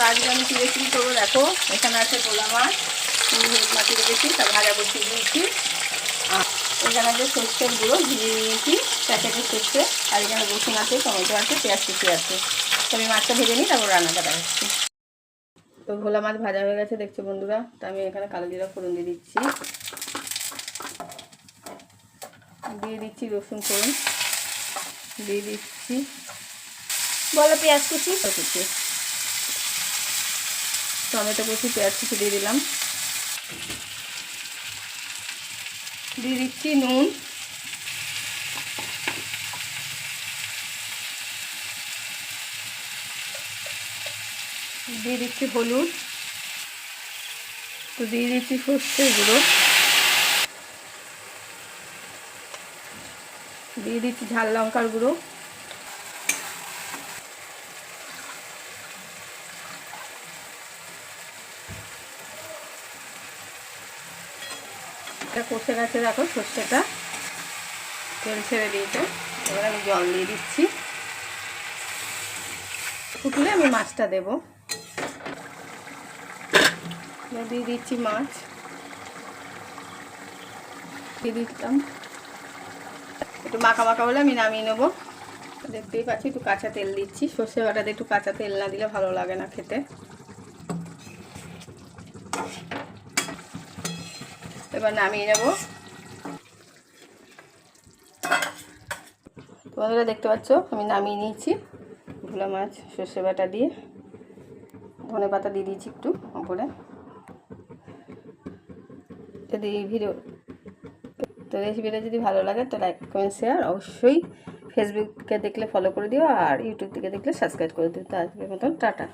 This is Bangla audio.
তো আজকে আমি কি রেসিপি করবো দেখো। এখানে আছে ভোলা মাছ, হলুদ মাটি রেখেছি, তা ভাজা বসিয়ে দিয়েছি। আর এখানে আছে সর্ষের গুঁড়ো ভিজিয়ে নিয়েছি, প্যাকেটের সর্ষে। আর এখানে রসুন আছে, টমেটো আছে, পেঁয়াজ কুচি আছে। তো আমি মাছটা ভেজে নিই, তারপর রান্নাটা দেখাচ্ছি। তো ভোলা মাছ ভাজা হয়ে গেছে দেখছো বন্ধুরা। তো আমি এখানে কালো জিরা ফোড়ন দিয়ে দিচ্ছি, দিয়ে দিচ্ছি রসুন ফোড়ন, দিয়ে দিচ্ছি বলো পেঁয়াজ কুচি, কুচি, টমেটো কুচি, পেঁয়াজ কুচি দিয়ে দিলাম, দিয়ে দিচ্ছি নুন, দিয়ে দিচ্ছি হলুদ, তো দিয়ে দিচ্ছি সর্ষের গুঁড়ো, দিয়ে দিচ্ছি ঝাল লঙ্কার গুঁড়ো, এটা কষে গেছে দেখো সর্ষেটা, তেল ছেড়ে দিয়েছে। এবার আমি জল দিয়ে দিচ্ছি, ফুটলে আমি মাছটা দেবো। দিয়ে দিচ্ছি মাছ, দিয়ে দিতাম একটু মাখা মাখা হলে আমি নামিয়ে নেবো। দেখতেই পাচ্ছি একটু কাঁচা তেল দিচ্ছি, সর্ষে বাটাতে একটু কাঁচা তেল না দিলে ভালো লাগে না খেতে। এবার নামিয়ে নেব। তোমরা দেখতে পাচ্ছ আমি নামিয়ে নিয়েছি ভোলা মাছ সর্ষে বাটা দিয়ে, ধনে পাতা দিয়ে দিয়েছি একটু উপরে। যদি এই ভিডিও তো রেসিপিটা যদি ভালো লাগে তো লাইক কমেন্ট শেয়ার অবশ্যই। ফেসবুকে দেখলে ফলো করে দিও, আর ইউটিউব থেকে দেখলে সাবস্ক্রাইব করে দিও। তো আজকের মতন টাটা।